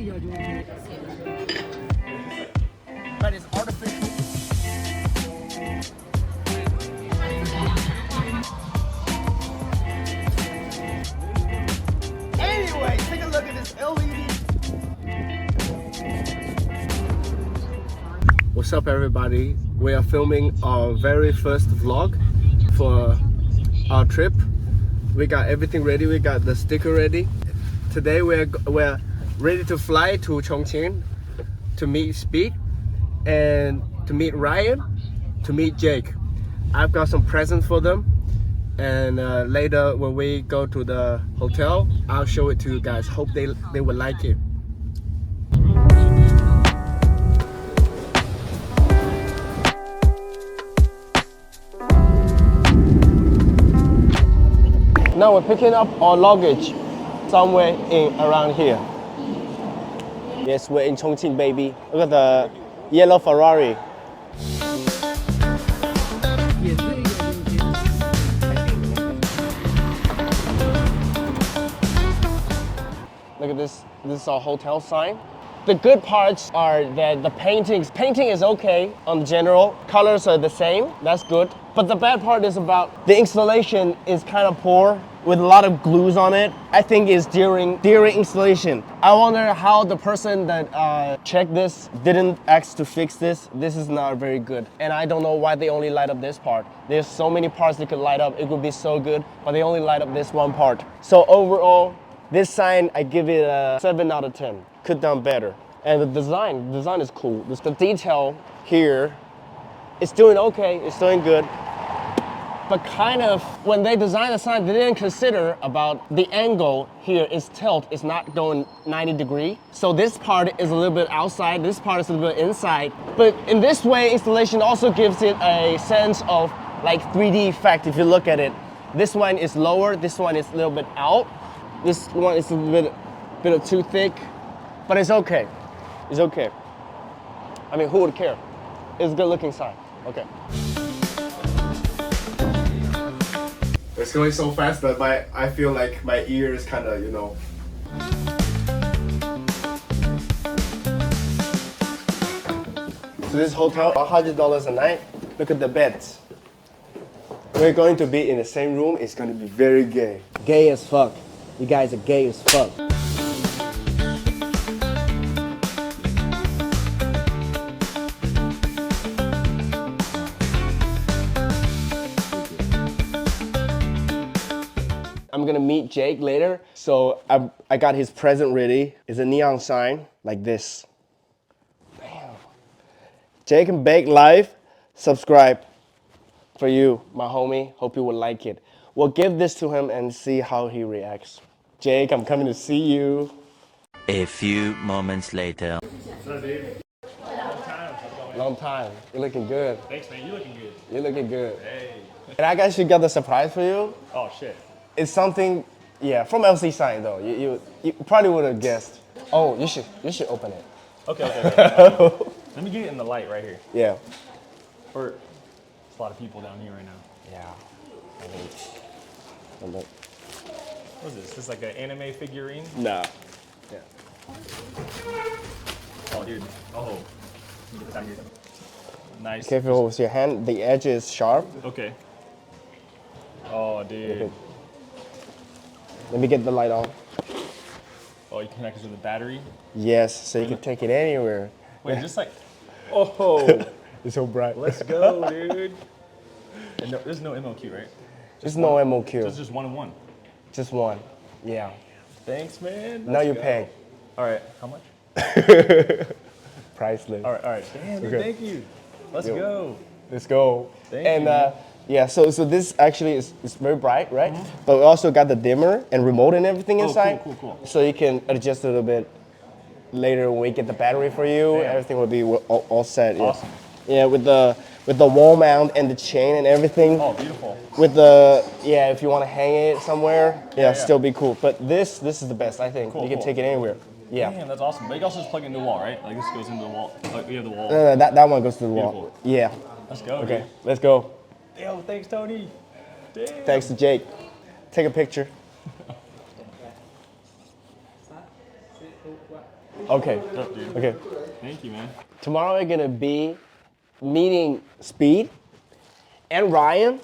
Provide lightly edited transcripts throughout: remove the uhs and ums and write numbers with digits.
But it's artificial. Anyway, take a look at this LED. What's up, everybody? We are filming our very first vlog for our trip. We got everything ready. We got the sticker ready. Today we're ready to fly to Chongqing to meet Speed and to meet Ryan, to meet Jake. I've got some presents for them, and later when we go to the hotel, I'll show it to you guys. Hope they will like it. Now we're picking up our luggage somewhere around here. Yes, we're in Chongqing, baby. Look at the yellow Ferrari. Look at this. This is our hotel sign. The good parts are that the painting is okay on general. Colors are the same. That's good. But the bad part is about the installation is kind of poor with a lot of glues on it. I think it's during installation. I wonder how the person that checked this didn't ask to fix this. This is not very good. And I don't know why they only light up this part. There's so many parts they could light up. It would be so good, but they only light up this one part. So overall, this sign, I give it a 7 out of 10. Could done better. And the design is cool. The detail here is doing okay, it's doing good. But kind of, when they designed the sign, they didn't consider about the angle here is tilt, it's not going 90 degrees. So this part is a little bit outside, this part is a little bit inside. But in this way, installation also gives it a sense of like 3D effect if you look at it. This one is lower, this one is a little bit out. This one is a bit too thick, but it's okay. It's okay. I mean, who would care? It's a good looking sign. Okay. It's going so fast that I feel like my ear is kind of, you know. So this hotel, $100 a night. Look at the beds. We're going to be in the same room. It's going to be very gay. Gay as fuck. You guys are gay as fuck. I'm gonna meet Jake later, so I got his present ready. It's a neon sign like this. Damn. Jake and Bake Live, subscribe for you, my homie. Hope you will like it. We'll give this to him and see how he reacts. Jake, I'm coming to see you. A few moments later. What's up, dude? Long time. You're looking good. Thanks, man. You looking good. You're looking good. Hey. And I actually got the surprise for you. Oh, shit. It's something, yeah, from LCSIGN though. You probably would have guessed. Oh, you should open it. Okay. Let me get it in the light right here. Yeah. There's a lot of people down here right now. Yeah. What is this? This is like an anime figurine? Nah. Yeah. Oh, dude. Oh. Let me get this out here. Nice. Careful with your hand. The edge is sharp. Okay. Oh, dude. Okay. Let me get the light on. Oh, you connect it with a battery? Yes, so you can take it anywhere. Wait, just like... Oh. It's so bright. Let's go, dude. And no, there's no MLQ, right? There's no MOQ. So it's just 1 and 1. Just one. Yeah. Thanks, man. Now you pay. All right. How much? Priceless. All right. Damn, dude, Okay. thank you. Let's go. Let's go. Thank and you. yeah, so this actually is very bright, right? Mm-hmm. But we also got the dimmer and remote and everything inside. Cool. So you can adjust a little bit later when we get the battery for you. Damn. Everything will be all set. Yeah. Awesome. Yeah, with the wall mount and the chain and everything. Oh, beautiful. With the if you want to hang it somewhere, Yeah. still be cool. But this is the best, I think. Cool, You can cool. take it anywhere. Yeah. Damn, that's awesome. But you can also just plug it into the wall, right? Like this goes into the wall. Like we have the wall. No, that one goes to the wall. Beautiful. Yeah. Let's go. Okay, Dude. let's go. Yo, thanks, Tony. Damn. Thanks to Jake. Take a picture. Okay. Good, dude. Okay. Thank you, man. Tomorrow we're gonna be meeting Speed and Ryan.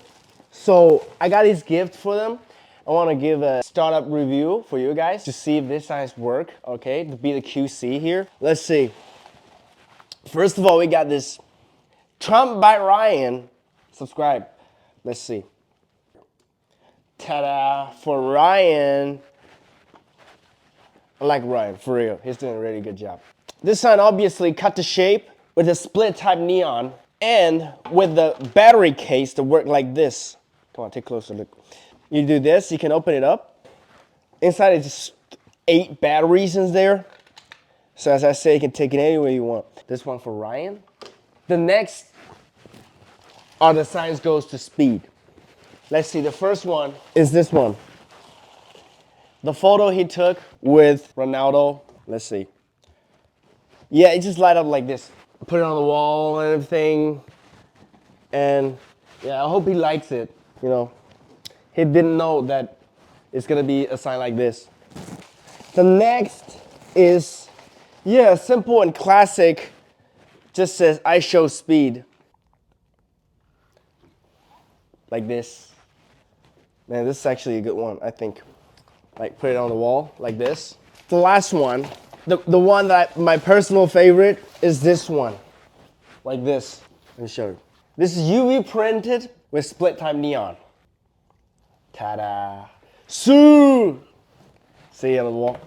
So I got these gifts for them. I want to give a startup review for you guys to see if this signs work. Okay, to be the QC here. Let's see. First of all, we got this Trump by Ryan. Subscribe. Let's see. Ta-da! For Ryan. I like Ryan, for real. He's doing a really good job. This sign obviously cut to shape with a split type neon and with the battery case to work like this. Come on, take a closer look. You do this, you can open it up. Inside is just 8 batteries in there. So as I say, you can take it anywhere you want. This one for Ryan. The next are the signs goes to Speed. Let's see, the first one is this one. The photo he took with Ronaldo. Let's see. Yeah, it just light up like this. Put it on the wall and everything. And yeah, I hope he likes it, you know. He didn't know that it's gonna be a sign like this. The next is, yeah, simple and classic. Just says, I show speed. Like this. Man, this is actually a good one, I think. Like, put it on the wall, like this. The last one, the one that my personal favorite is this one. Like this. Let me show you. This is UV printed with split type neon. Ta-da. Sue! See on the wall.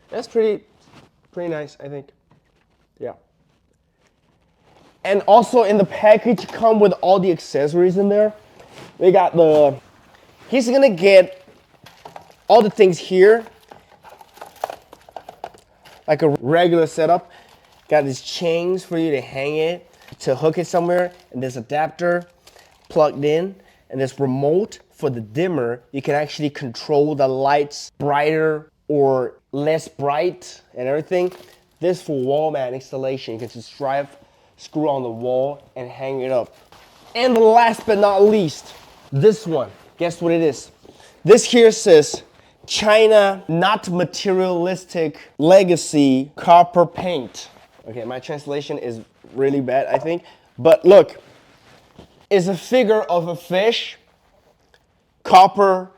That's pretty nice, I think. Yeah. And also in the package come with all the accessories in there. We got he's gonna get all the things here. Like a regular setup. Got these chains for you to hang it, to hook it somewhere, and this adapter plugged in, and this remote for the dimmer. You can actually control the lights brighter or less bright and everything. This for wall mount installation. You can just screw on the wall and hang it up. And the last but not least, this one. Guess what it is? This here says China not materialistic legacy copper paint. Okay, my translation is really bad, I think. But look, it's a figure of a fish, copper,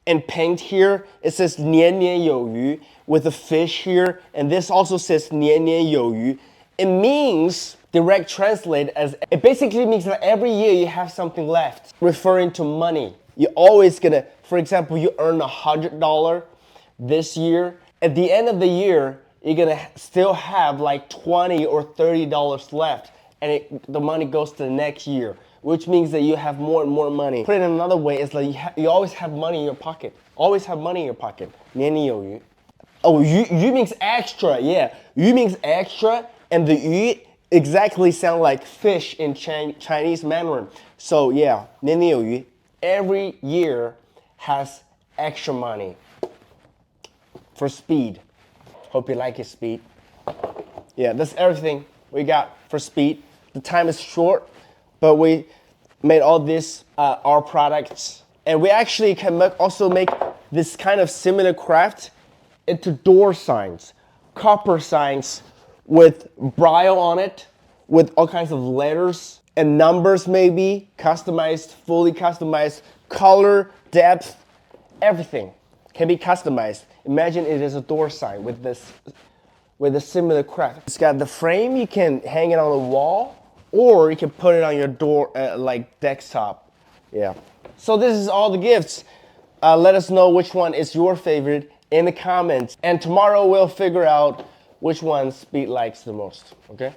and paint here. It says 年年有余 with a fish here, and this also says 年年有余. It means, direct translate as, it basically means that every year you have something left, referring to money. You're always gonna, for example, you earn $100 this year. At the end of the year, you're gonna still have like $20 or $30 left, and the money goes to the next year, which means that you have more and more money. Put it in another way, it's like you always have money in your pocket. Always have money in your pocket. 年年有余. Oh, 余 means extra, yeah. 余 means extra, and the 余 exactly sound like fish in Chinese Mandarin. So yeah, 年年有余. Every year has extra money for speed. Hope you like it, Speed. Yeah, that's everything we got for Speed. The time is short, but we made all this our products, and we actually can also make this kind of similar craft into door signs, copper signs with braille on it, with all kinds of letters and numbers, maybe customized, fully customized, color, depth, everything can be customized. Imagine it is a door sign with a similar craft. It's got the frame, you can hang it on the wall, or you can put it on your door like desktop. Yeah. So this is all the gifts. Let us know which one is your favorite in the comments. And tomorrow we'll figure out which one Speed likes the most, okay?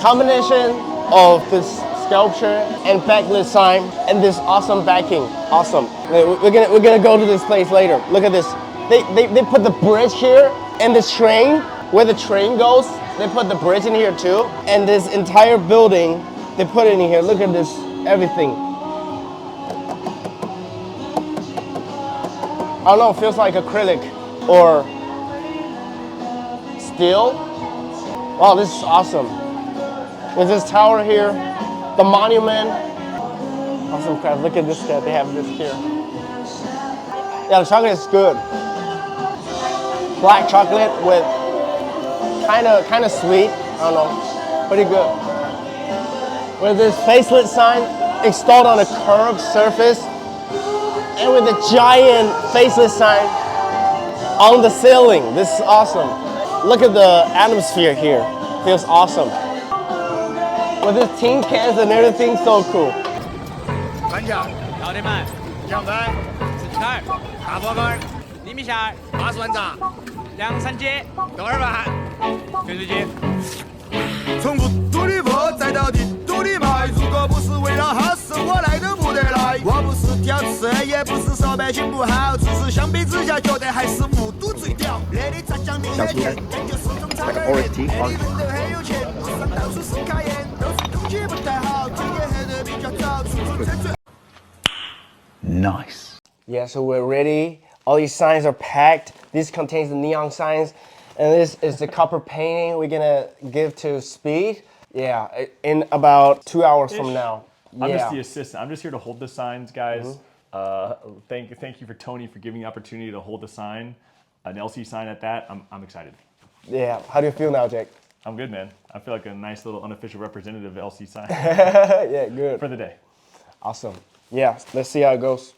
Combination of this sculpture and backlit sign and this awesome backing. Awesome. We're gonna go to this place later. Look at this. They put the bridge here and the train, where the train goes, they put the bridge in here too. And this entire building, they put it in here. Look at this, everything. I don't know, it feels like acrylic or steel. Wow, this is awesome. With this tower here, the monument. Awesome crap, look at this guy, they have this here. Yeah, the chocolate is good. Black chocolate with kind of sweet, I don't know, pretty good. With this facelit sign installed on a curved surface, and with a giant faceless sign on the ceiling. This is awesome. Look at the atmosphere here. Feels awesome. With this tin cans and everything, so cool. 船长，老弟们，酱菜、紫菜、大锅盖、米米线、八蒜炸、凉三街、豆儿饭、水水鸡。从不独立破再到底独立派，如果不是为了好事，我来都不得来。我不是挑刺，也不是说百姓不好，只是相比之下，觉得还是无毒最屌。那里炸酱面很甜，研究是种茶根儿，那里人都很有钱，路上到处是卡烟，都是空气不太好，最近黑得比较早，出出吹吹。Nice. Yeah, so we're ready. All these signs are packed. This contains the neon signs. And this is the copper painting we're gonna give to Speed. Yeah, in about 2 hours from now. I'm Yeah. just the assistant. I'm just here to hold the signs, guys. Thank you for Tony for giving the opportunity to hold the sign, an LC sign at that. I'm excited. Yeah, how do you feel now, Jake? I'm good, man. I feel like a nice little unofficial representative of LC sign Yeah, good. for the day. Awesome. Yeah, let's see how it goes.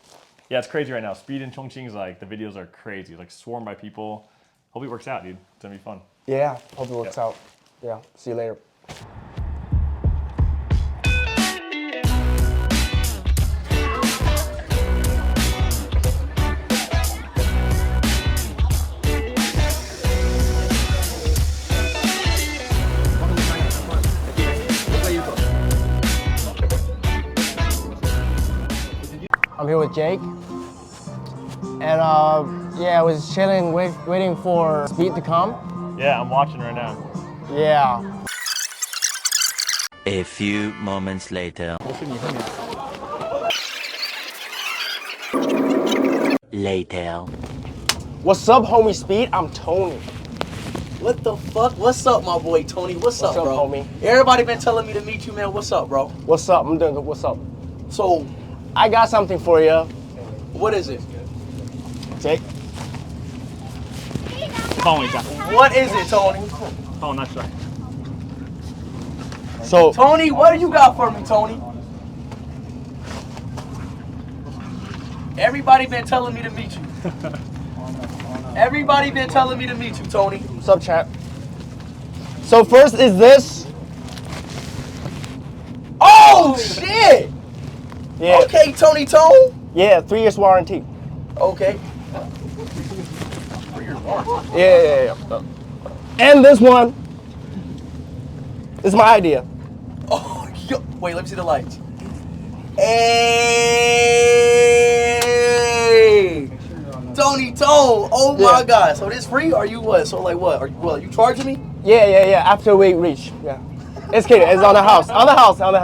Yeah, it's crazy right now. Speed in Chongqing is like, the videos are crazy. Like swarmed by people. Hope it works out, dude. It's gonna be fun. Yeah, hope it works out. Yeah, see you later. I'm here with Jake, and yeah, I was chilling, waiting for Speed to come. Yeah, I'm watching right now. Yeah. A few moments later. Later. What's up, homie Speed? I'm Tony. What the fuck? What's up, my boy Tony? What's up, up, bro? homie? Everybody been telling me to meet you, man. What's up, bro? What's up? I'm doing good. What's up? So, I got something for you, what is it? Jake. 帮我一下， What is it, Tony? 帮我拿出来。 So, Tony, what do you got for me, Tony? Everybody been telling me to meet you. Everybody been telling me to meet you, Tony. what's up, chat? So first is this. Oh shit! Yeah. Okay, Tony Tone. Yeah, 3 years warranty. Okay. Yeah. And this one is my idea. Oh, yo, wait, let me see the lights. Hey, Tony Tone. Oh my Yeah. God. So this free? Or you what? So like what? Are you charging me Yeah. After we reach. Yeah. It's kidding. It's on the house. On the house. on the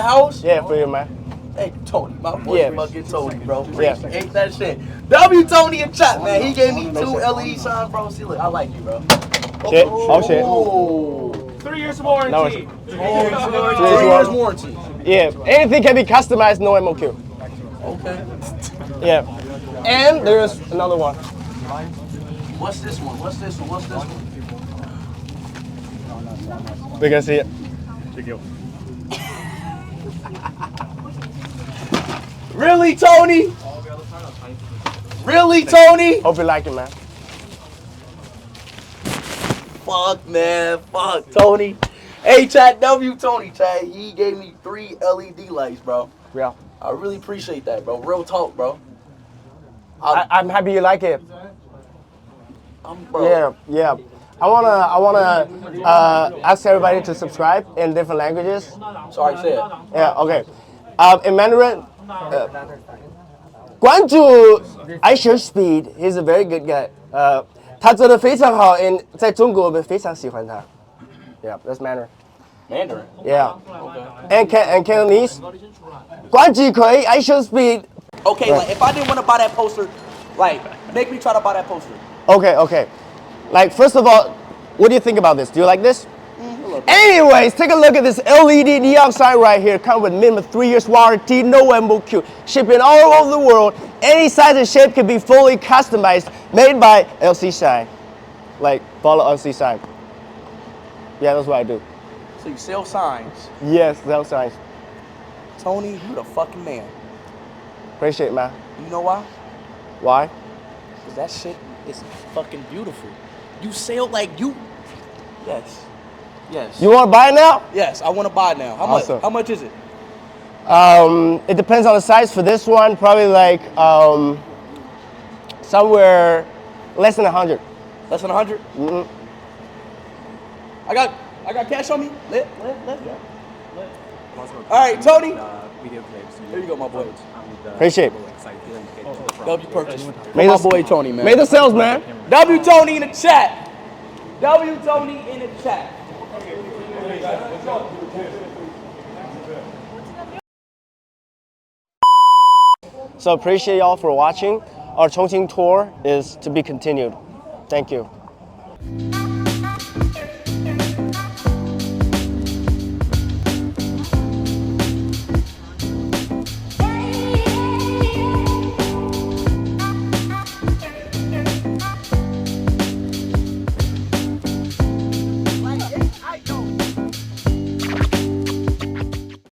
house? Yeah, for you, man. Hey, Tony, my boy, Yeah. fucking Tony, bro. Yeah. Ain't that shit? W Tony and chat, man. He gave me 2 LED signs, bro. See, look, I like you, bro. Shit. Oh shit. Oh. 3 years warranty. No, it's- 3 years warranty. Yeah. Anything can be customized, no MOQ. Okay. Yeah. And there's another one. What's this one? What's this one? What's this one? We can see it. Really, Tony? Really, Tony? Hope you like it, man. Fuck, man. Fuck, Tony. Hey, chat, W Tony, chat. He gave me 3 LED lights, bro. Yeah. I really appreciate that, bro. Real talk, bro. I'm happy you like it. Bro. Yeah. I wanna ask everybody to subscribe in different languages. Sorry, say it. Yeah, okay. In Mandarin, 关注 Aisha Speed, he's a very good guy. 他做的非常好，在中国我们非常喜欢他。Yeah, that's Mandarin. Mandarin. Yeah. Okay. And Cantonese. 关注佢 Aisha Speed. Okay, like if I didn't want to buy that poster, like make me try to buy that poster. Okay. Like first of all, what do you think about this? Do you like this? Anyways, take a look at this LED neon sign right here. Come with minimum 3 years warranty, no MOQ. Shipping all over the world. Any size and shape can be fully customized. Made by LCSIGN. Like, follow LCSIGN. Yeah, that's what I do. So you sell signs. Yes, LCSIGN. Tony, you the fucking man. Appreciate it, man. You know why? Why? Because that shit is fucking beautiful. You sell like you. Yes. You want to buy it now? Yes, I want to buy it now. How Awesome. much? How much is it? It depends on the size. For this one, probably like somewhere less than 100. Less than 100? Mm-hmm. I got cash on me. Let's go. All right, Tony. Here you go, my boy. Appreciate it. W purchase. May My the- boy Tony, man. May the sales, man. W Tony in the chat. W Tony in the chat. So appreciate y'all for watching. Our Chongqing tour is to be continued. Thank you.